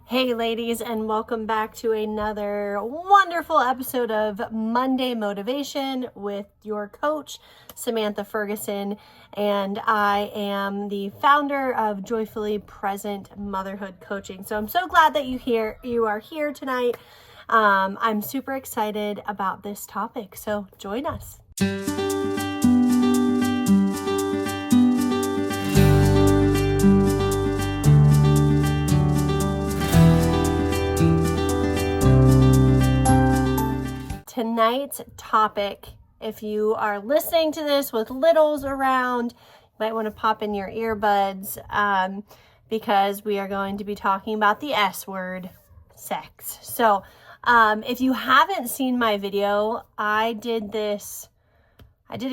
Hey ladies, and welcome back to another wonderful episode of Monday Motivation with your coach, Samantha Ferguson, and I am the founder of Joyfully Present Motherhood Coaching. So I'm so glad that you are here tonight. I'm super excited about this topic, so join us. Tonight's topic, if you are listening to this with littles around, you might want to pop in your earbuds because we are going to be talking about the S word, sex. So if you haven't seen my video, I did a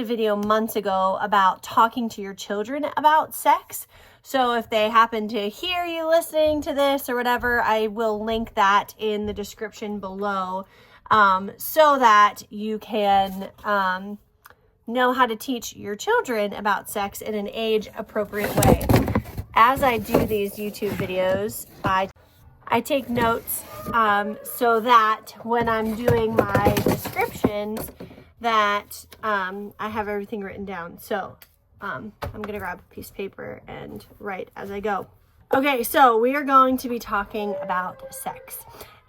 video months ago about talking to your children about sex. So if they happen to hear you listening to this or whatever, I will link that in the description below. So that you can know how to teach your children about sex in an age-appropriate way. As I do these YouTube videos, I take notes so that when I'm doing my descriptions that I have everything written down. So I'm going to grab a piece of paper and write as I go. Okay, so we are going to be talking about sex.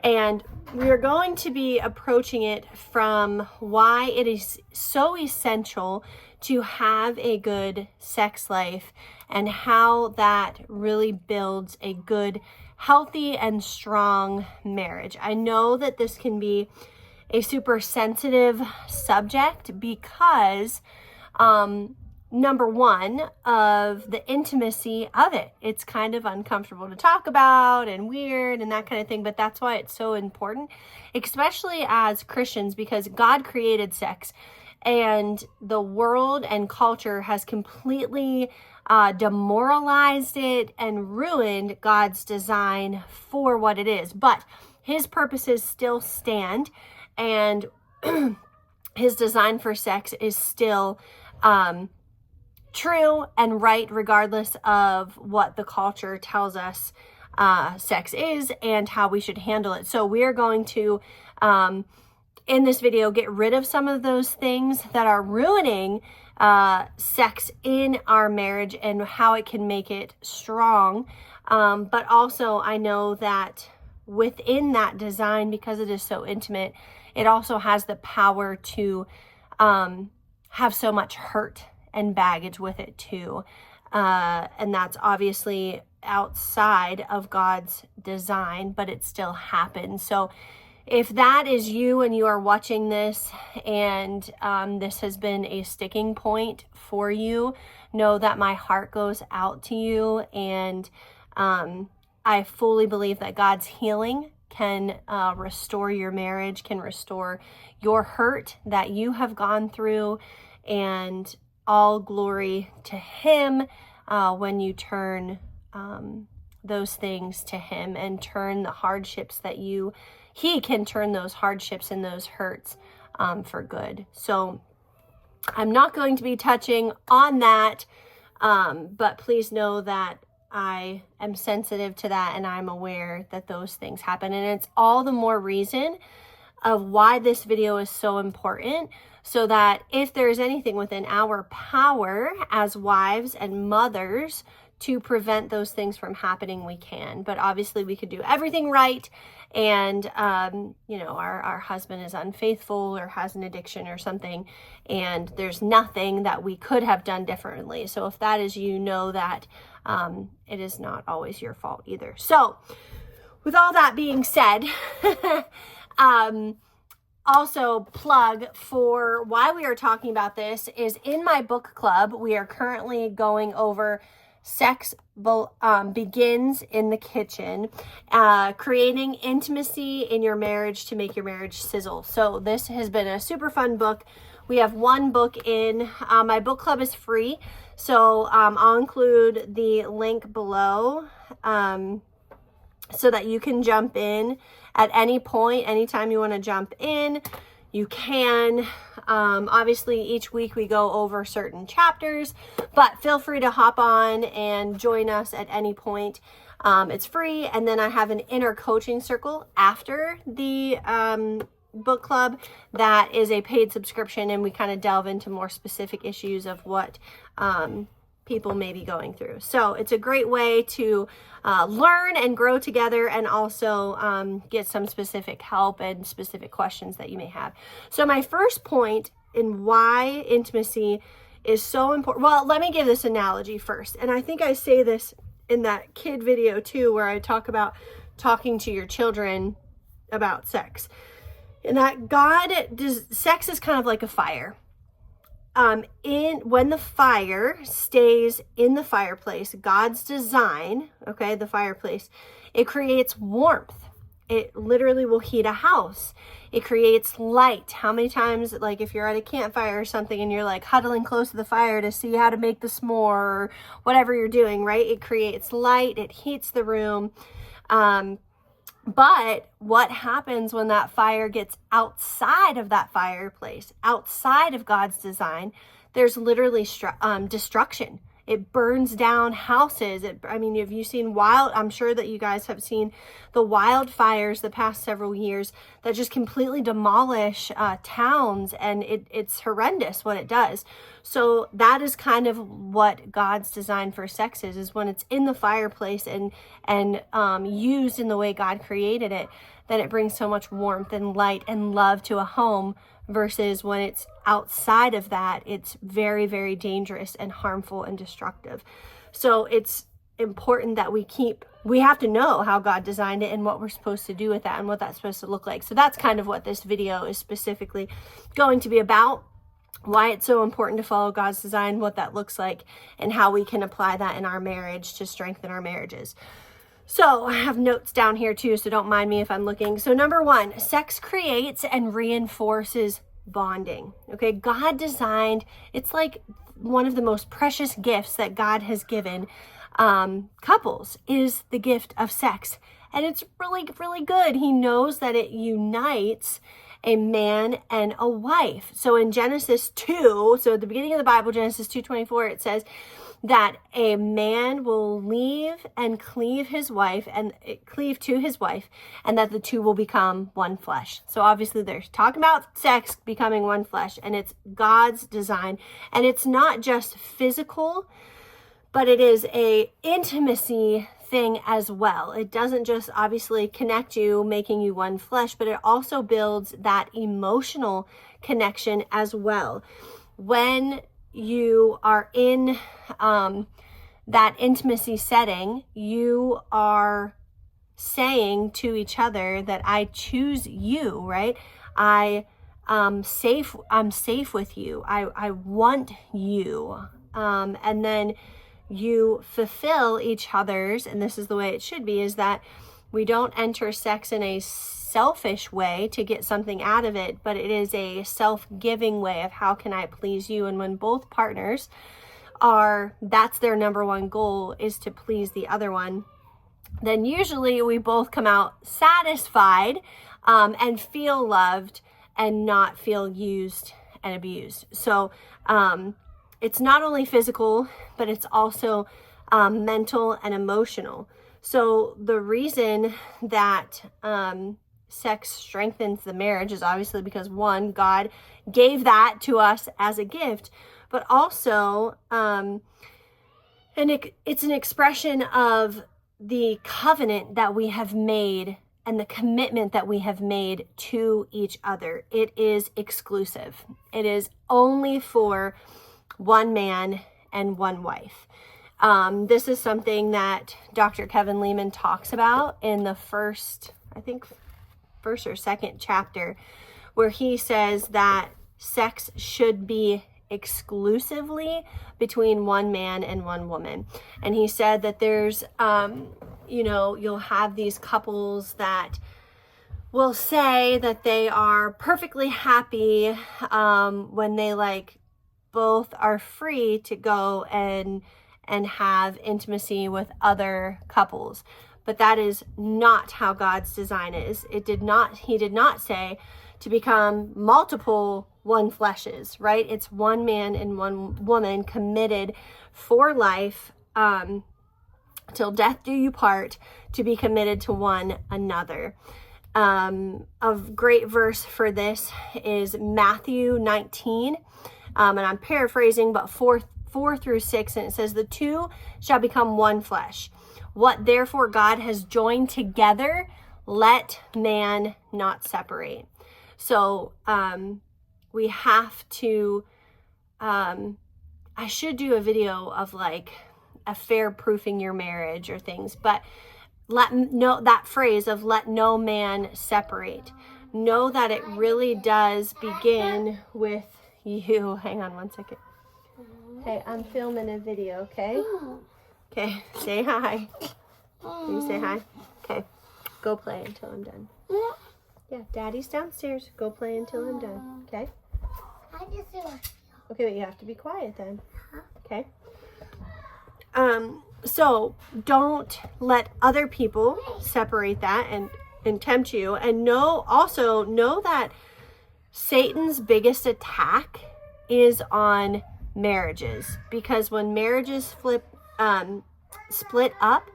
And we are going to be approaching it from why it is so essential to have a good sex life and how that really builds a good, healthy, and strong marriage. I know that this can be a super sensitive subject because number one, of the intimacy of it. It's kind of uncomfortable to talk about and weird and that kind of thing, but that's why it's so important, especially as Christians, because God created sex and the world and culture has completely demoralized it and ruined God's design for what it is. But his purposes still stand, and his design for sex is still true and right, regardless of what the culture tells us sex is and how we should handle it. So we are going to, in this video, get rid of some of those things that are ruining sex in our marriage and how it can make it strong. But also, I know that within that design, because it is so intimate, it also has the power to have so much hurt and baggage with it too. And that's obviously outside of God's design, but it still happens. So if that is you and you are watching this and this has been a sticking point for you, know that my heart goes out to you. And I fully believe that God's healing can restore your marriage, can restore your hurt that you have gone through, and all glory to him when you turn those things to him and turn the hardships that he can turn those hardships and those hurts for good. So I'm not going to be touching on that, but please know that I am sensitive to that and I'm aware that those things happen. And it's all the more reason of why this video is so important, so that if there's anything within our power as wives and mothers to prevent those things from happening, we can. But obviously we could do everything right, and our husband is unfaithful or has an addiction or something, and there's nothing that we could have done differently. So if that is you, know that it is not always your fault either. So with all that being said, also plug for why we are talking about this is in my book club. We are currently going over Sex Begins in the Kitchen, creating intimacy in your marriage to make your marriage sizzle. So this has been a super fun book. We have one book in. My book club is free, so I'll include the link below so that you can jump in at any point. Anytime you want to jump in, you can. Obviously, each week we go over certain chapters, but feel free to hop on and join us at any point. It's free. And then I have an inner coaching circle after the book club that is a paid subscription, and we kind of delve into more specific issues of what people may be going through. So it's a great way to learn and grow together, and also get some specific help and specific questions that you may have. So my first point in why intimacy is so important. Well, let me give this analogy first. And I think I say this in that kid video too, where I talk about talking to your children about sex. And that sex is kind of like a fire. When the fire stays in the fireplace, God's design, okay, the fireplace, it creates warmth. It literally will heat a house. It creates light. How many times, like if you're at a campfire or something and you're like huddling close to the fire to see how to make the s'more or whatever you're doing, right? It creates light. It heats the room. But what happens when that fire gets outside of that fireplace, outside of God's design? There's literally destruction. It burns down houses. Have you seen I'm sure that you guys have seen the wildfires the past several years that just completely demolish towns, and it's horrendous what it does. So that is kind of what God's design for sex is when it's in the fireplace and used in the way God created it, then it brings so much warmth and light and love to a home, versus when it's outside of that, it's very, very dangerous and harmful and destructive. So it's important that we have to know how God designed it and what we're supposed to do with that and what that's supposed to look like. So that's kind of what this video is specifically going to be about, why it's so important to follow God's design, what that looks like, and how we can apply that in our marriage to strengthen our marriages. So I have notes down here too, so don't mind me if I'm looking. So number 1, sex creates and reinforces bonding. Okay, God designed, it's like one of the most precious gifts that God has given couples is the gift of sex. And it's really, really good. He knows that it unites a man and a wife. So in Genesis 2, so at the beginning of the Bible, Genesis 2:24, it says that a man will leave and cleave to his wife, and that the two will become one flesh. So obviously they're talking about sex becoming one flesh, and it's God's design. And it's not just physical, but it is a intimacy thing as well. It doesn't just obviously connect you, making you one flesh, but it also builds that emotional connection as well. When you are in that intimacy setting, you are saying to each other that I choose you, right? I'm safe with you. I want you. And then you fulfill each other's, and this is the way it should be, is that we don't enter sex in a selfish way to get something out of it, but it is a self-giving way of how can I please you. And when both partners that's their number one goal, is to please the other one, then usually we both come out satisfied and feel loved and not feel used and abused. So it's not only physical, but it's also mental and emotional. So the reason that sex strengthens the marriage is obviously because, one, God gave that to us as a gift, but also it's an expression of the covenant that we have made and the commitment that we have made to each other. It is exclusive. It is only for one man and one wife. This is something that Dr. Kevin Leman talks about in the first or second chapter, where he says that sex should be exclusively between one man and one woman. And he said that there's, you'll have these couples that will say that they are perfectly happy when they both are free to go and have intimacy with other couples. But that is not how God's design is. He did not say to become multiple one fleshes, right? It's one man and one woman committed for life. till death do you part, to be committed to one another. A great verse for this is Matthew 19, and I'm paraphrasing, but 4 through 6, and it says, the two shall become one flesh. What therefore God has joined together, let man not separate. So we have to, I should do a video of like affair proofing your marriage or things, but that phrase of let no man separate, know that it really does begin with you. Hang on one second. Okay, I'm filming a video, okay? Okay, say hi. Can you say hi? Okay, go play until I'm done. Yeah, Daddy's downstairs. Go play until I'm done, okay? Okay, but you have to be quiet then, okay? So don't let other people separate that and tempt you. And also know that Satan's biggest attack is on marriages, because when marriages split up,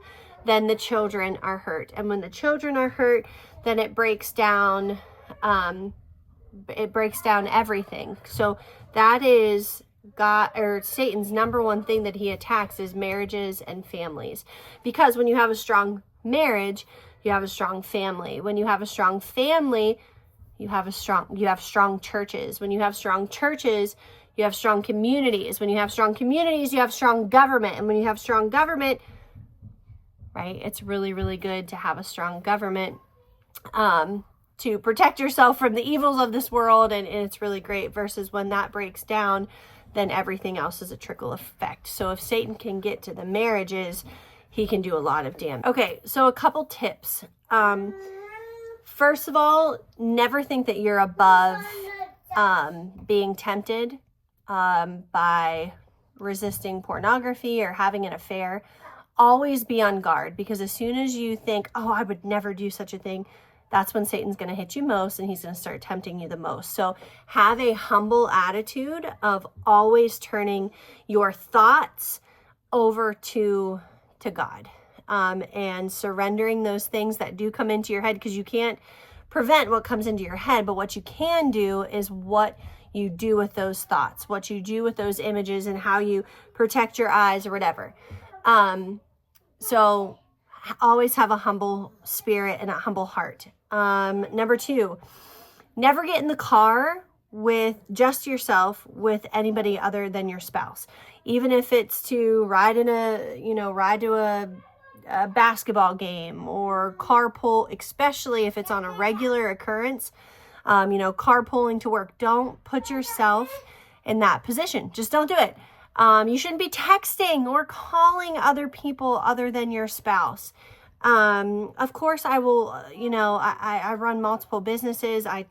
then the children are hurt. And when the children are hurt, then it breaks down everything. So that is Satan's number one thing that he attacks is marriages and families. Because when you have a strong marriage, you have a strong family. When you have a strong family, you have strong churches. When you have strong churches, you have strong communities. When you have strong communities, you have strong government. And when you have strong government, right, it's really, really good to have a strong government to protect yourself from the evils of this world. And it's really great, versus when that breaks down, then everything else is a trickle effect. So if Satan can get to the marriages, he can do a lot of damage. Okay, so a couple tips. First of all, never think that you're above being tempted by resisting pornography or having an affair. Always be on guard, because as soon as you think, oh, I would never do such a thing, that's when Satan's going to hit you most, and he's going to start tempting you the most. So have a humble attitude of always turning your thoughts over to God, and surrendering those things that do come into your head, because you can't prevent what comes into your head, but what you can do is what you do with those thoughts, what you do with those images, and how you protect your eyes or whatever. So always have a humble spirit and a humble heart. Number 2, never get in the car with just yourself with anybody other than your spouse. Even if it's to ride to a basketball game or carpool, especially if it's on a regular occurrence, carpooling to work. Don't put yourself in that position. Just don't do it. You shouldn't be texting or calling other people other than your spouse. Of course, I will, I run multiple businesses. I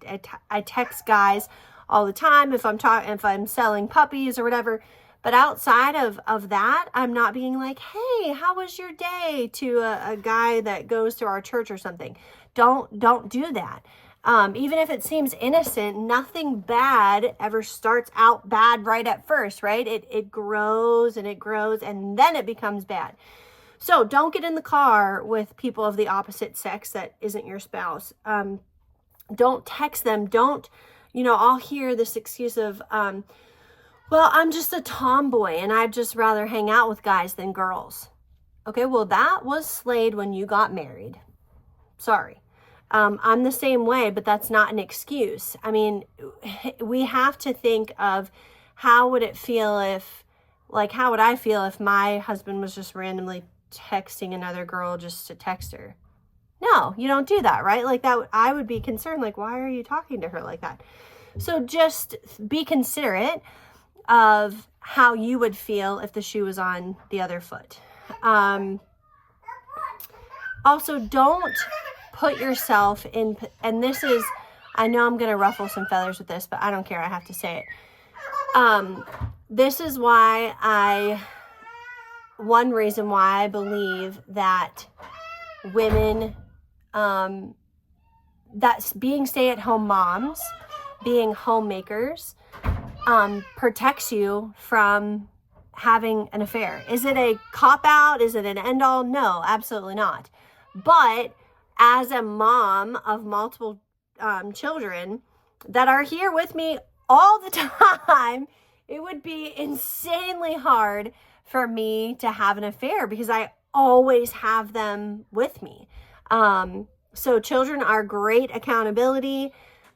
text guys all the time if I'm selling puppies or whatever. But outside of that, I'm not being like, hey, how was your day, to a guy that goes to our church or something. Don't do that. Even if it seems innocent, nothing bad ever starts out bad right at first, right? It grows and it grows, and then it becomes bad. So don't get in the car with people of the opposite sex that isn't your spouse. Don't text them. Don't, I'll hear this excuse of, well, I'm just a tomboy and I'd just rather hang out with guys than girls. Okay, well, that was slayed when you got married. Sorry. I'm the same way, but that's not an excuse. I mean, we have to think of how would I feel if my husband was just randomly texting another girl just to text her. No, you don't do that, right? Like that, I would be concerned, like, why are you talking to her like that? So just be considerate of how you would feel if the shoe was on the other foot. Also, don't put yourself in, and this is, I know I'm going to ruffle some feathers with this, but I don't care. I have to say it. This is why one reason why I believe that women, that's being stay-at-home moms, being homemakers, protects you from having an affair. Is it a cop-out? Is it an end-all? No, absolutely not. But as a mom of multiple children that are here with me all the time, it would be insanely hard for me to have an affair because I always have them with me. So children are great accountability,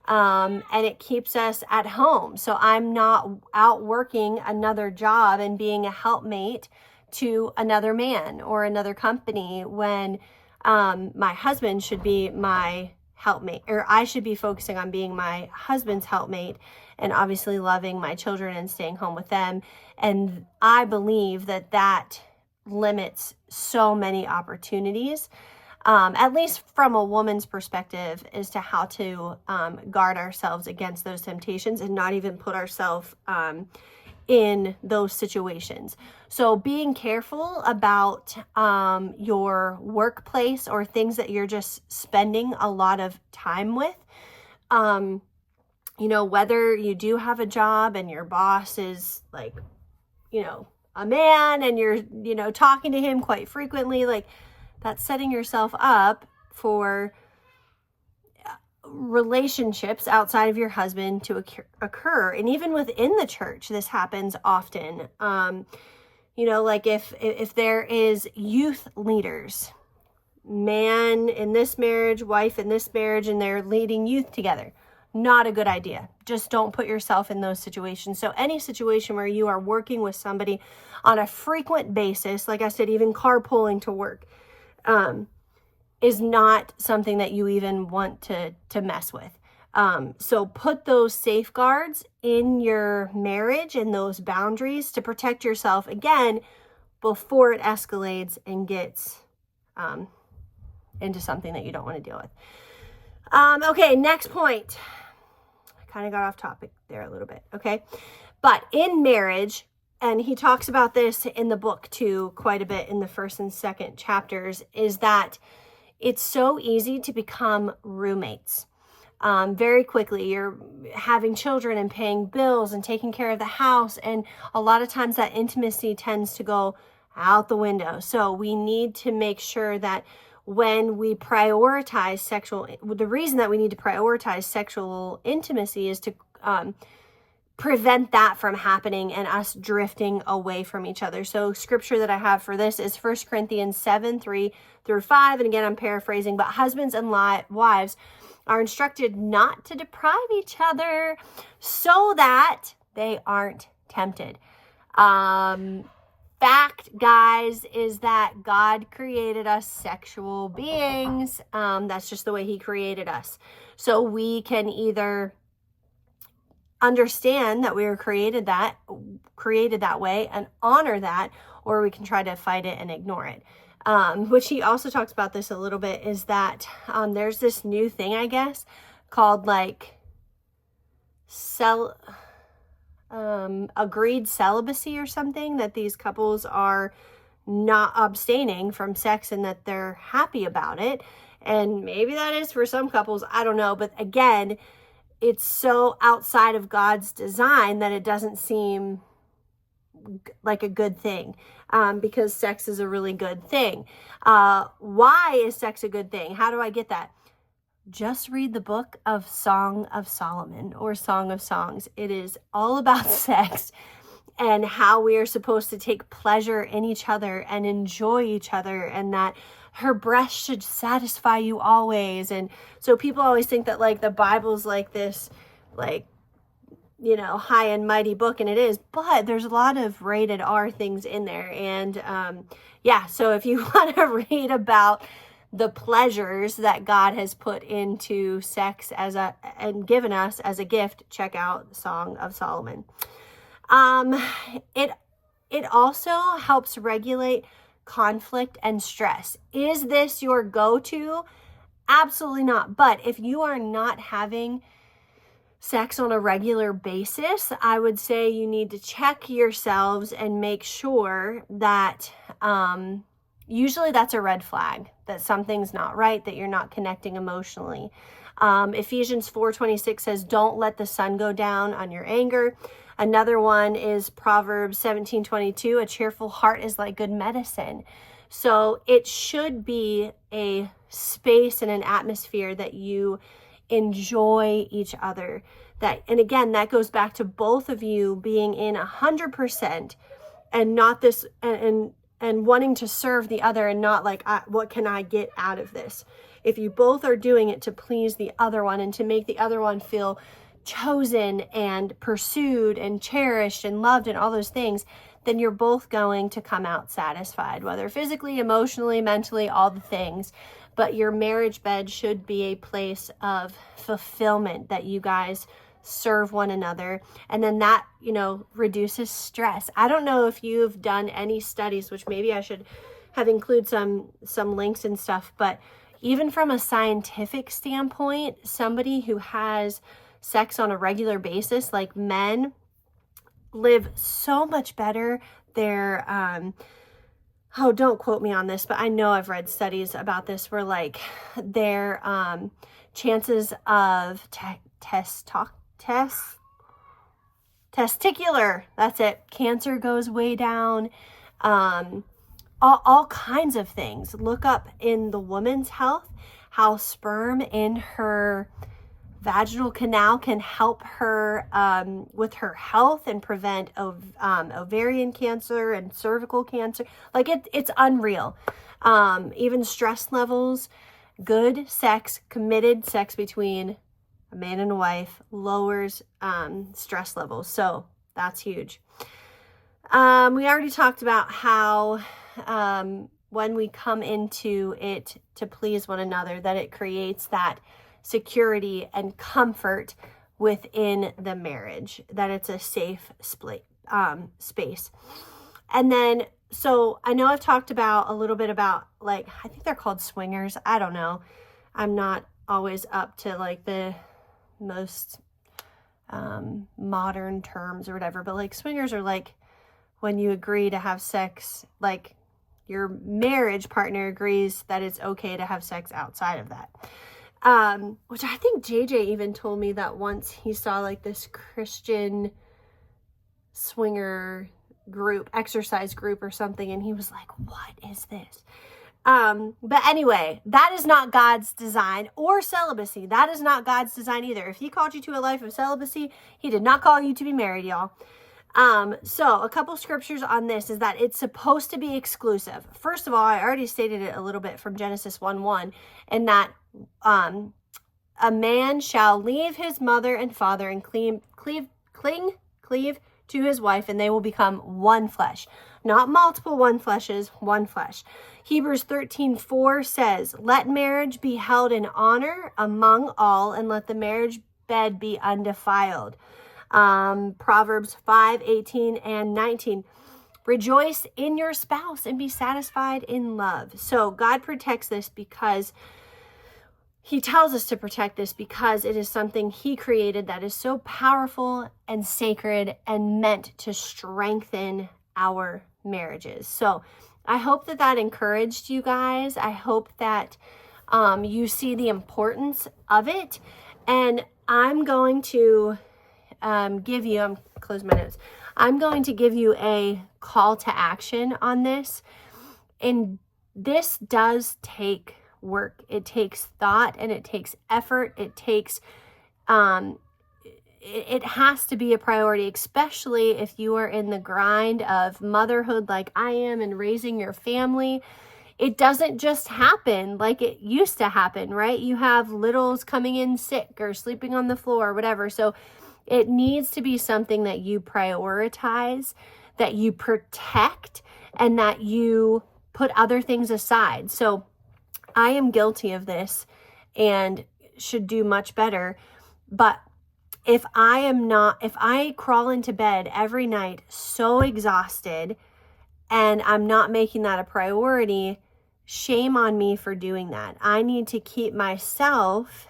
and it keeps us at home. So I'm not out working another job and being a helpmate to another man or another company when my husband should be my helpmate, or I should be focusing on being my husband's helpmate and obviously loving my children and staying home with them. And I believe that limits so many opportunities, at least from a woman's perspective, as to how to guard ourselves against those temptations and not even put ourselves in those situations. So being careful about your workplace or things that you're just spending a lot of time with. Whether you do have a job and your boss is like, a man and you're, talking to him quite frequently, like that's setting yourself up for relationships outside of your husband to occur. And even within the church, this happens often. Like if there is youth leaders, man in this marriage, wife in this marriage, and they're leading youth together, not a good idea. Just don't put yourself in those situations. So any situation where you are working with somebody on a frequent basis, like I said, even carpooling to work, is not something that you even want to mess with. So put those safeguards in your marriage and those boundaries to protect yourself, again, before it escalates and gets into something that you don't want to deal with. Okay, next point. I kind of got off topic there a little bit, okay? But in marriage, and he talks about this in the book too, quite a bit in the first and second chapters, is that it's so easy to become roommates. Very quickly, you're having children and paying bills and taking care of the house. And a lot of times that intimacy tends to go out the window. So we need to make sure that when we prioritize the reason that we need to prioritize sexual intimacy is to prevent that from happening and us drifting away from each other. So scripture that I have for this is 1 Corinthians 7:3-5. And again, I'm paraphrasing, but husbands and wives are instructed not to deprive each other so that they aren't tempted. Fact, guys, is that God created us sexual beings. That's just the way he created us. So we can either understand that we were created that way and honor that, or we can try to fight it and ignore it. Which he also talks about this a little bit, is that there's this new thing, I guess, called like agreed celibacy or something, that these couples are not abstaining from sex and that they're happy about it. And maybe that is for some couples, I don't know. But again, it's so outside of God's design that it doesn't seem like a good thing, because sex is a really good thing. Why is sex a good thing? How do I get that? Just read the book of Song of Solomon or Song of Songs. It is all about sex and how we are supposed to take pleasure in each other and enjoy each other, and that her breast should satisfy you always. And so people always think that like the Bible's like this, like, high and mighty book, and it is, but there's a lot of rated R things in there. And so if you want to read about the pleasures that God has put into sex and given us as a gift, check out Song of Solomon. It also helps regulate conflict and stress. Is this your go-to? Absolutely not. But if you are not having sex on a regular basis, I would say you need to check yourselves and make sure that usually that's a red flag that something's not right, that you're not connecting emotionally. Ephesians 4:26 says, don't let the sun go down on your anger. Another one is Proverbs 17:22, a cheerful heart is like good medicine. So it should be a space and an atmosphere that you enjoy each other. And again, that goes back to both of you being in 100% and not this, and wanting to serve the other and not like, what can I get out of this? If you both are doing it to please the other one and to make the other one feel chosen and pursued and cherished and loved and all those things, then you're both going to come out satisfied, whether physically, emotionally, mentally, all the things. But your marriage bed should be a place of fulfillment, that you guys serve one another. And then that, reduces stress. I don't know if you've done any studies, which maybe I should have include some links and stuff, but even from a scientific standpoint, somebody who has sex on a regular basis, like men, live so much better. They're, don't quote me on this, but I know I've read studies about this where like their chances of testicular, that's it, cancer goes way down. All kinds of things. Look up in the woman's health, how sperm in her vaginal canal can help her with her health and prevent ovarian cancer and cervical cancer. Like it's unreal. Even stress levels, good sex, committed sex between a man and a wife lowers stress levels. So that's huge. We already talked about how when we come into it to please one another, that it creates that security and comfort within the marriage, that it's a safe space. And then, so I know I've talked about a little bit about, like, I think they're called swingers. I don't know. I'm not always up to like the most modern terms or whatever, but like swingers are like when you agree to have sex, like your marriage partner agrees that it's okay to have sex outside of that. Which I think JJ even told me that once he saw like this Christian swinger group, exercise group or something, and he was like, what is this? But anyway, that is not God's design, or celibacy. That is not God's design either. If he called you to a life of celibacy, he did not call you to be married, y'all. So a couple scriptures on this is that it's supposed to be exclusive. First of all, I already stated it a little bit from Genesis 1:1, and that a man shall leave his mother and father and cleave to his wife, and they will become one flesh. Not multiple one fleshes, one flesh. Hebrews 13:4 says, let marriage be held in honor among all, and let the marriage bed be undefiled. Proverbs 5:18 and 19. Rejoice in your spouse and be satisfied in love. So God protects this because he tells us to protect this, because it is something he created that is so powerful and sacred and meant to strengthen our marriages. So I hope that that encouraged you guys. I hope that you see the importance of it. And I'm going to give you, I'm close my notes. I'm going to give you a call to action on this. And this does take work. It takes thought and it takes effort. It takes, it has to be a priority, especially if you are in the grind of motherhood like I am and raising your family. It doesn't just happen like it used to happen, right? You have littles coming in sick or sleeping on the floor or whatever. So it needs to be something that you prioritize, that you protect, and that you put other things aside. So I am guilty of this and should do much better. But if I crawl into bed every night so exhausted and I'm not making that a priority, shame on me for doing that. I need to keep myself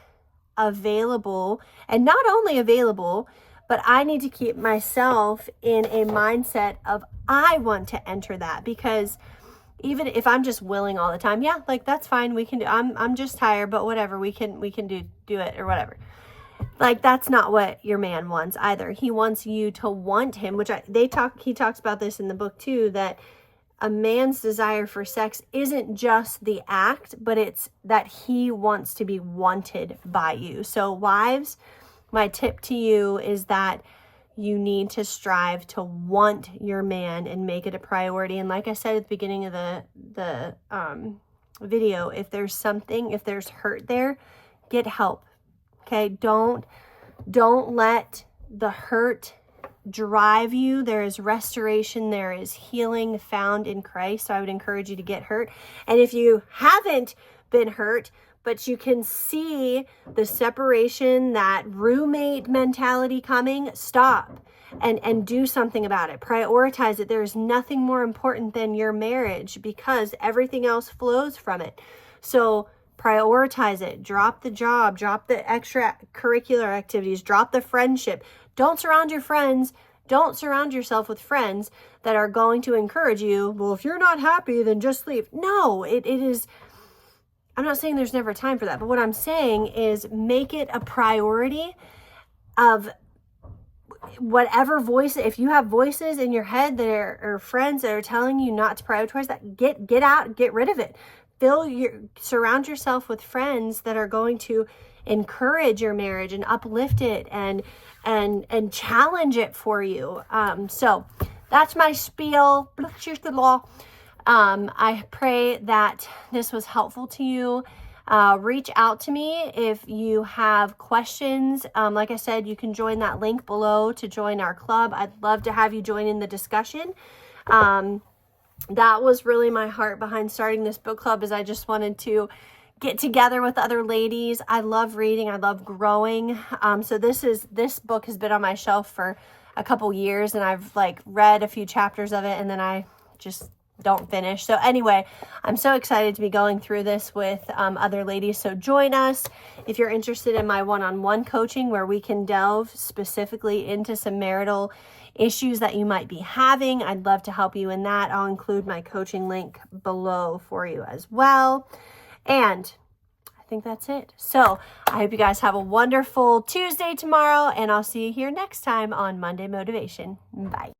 available, and not only available, but I need to keep myself in a mindset of I want to enter that, because even if I'm just willing all the time, yeah, like that's fine. We can do, I'm just tired, but whatever, we can do it or whatever. Like, that's not what your man wants either. He wants you to want him, which he talks about this in the book too, that a man's desire for sex isn't just the act, but it's that he wants to be wanted by you. So wives, my tip to you is that you need to strive to want your man and make it a priority. And like I said at the beginning of the video, if there's hurt there, get help. Okay, don't let the hurt drive you. There is restoration, there is healing found in Christ. So I would encourage you to get hurt. And if you haven't been hurt, but you can see the separation, that roommate mentality coming, stop and do something about it. Prioritize it. There is nothing more important than your marriage because everything else flows from it. So prioritize it. Drop the job, drop the extracurricular activities, drop the friendship. Don't surround yourself with friends that are going to encourage you. Well, if you're not happy, then just leave. No, it is. I'm not saying there's never time for that, but what I'm saying is make it a priority of whatever voice. If you have voices in your head that are friends that are telling you not to prioritize that, get out, get rid of it. Surround yourself with friends that are going to encourage your marriage and uplift it and challenge it for you. So that's my spiel. I pray that this was helpful to you. Reach out to me if you have questions. Like I said, you can join that link below to join our club. I'd love to have you join in the discussion. That was really my heart behind starting this book club, is I just wanted to get together with other ladies. I love reading. I love growing. So this book has been on my shelf for a couple years, and I've read a few chapters of it, and then I just don't finish. So anyway, I'm so excited to be going through this with other ladies. So join us if you're interested in my one-on-one coaching, where we can delve specifically into some marital issues that you might be having. I'd love to help you in that. I'll include my coaching link below for you as well. And I think that's it. So I hope you guys have a wonderful Tuesday tomorrow, and I'll see you here next time on Monday Motivation. Bye.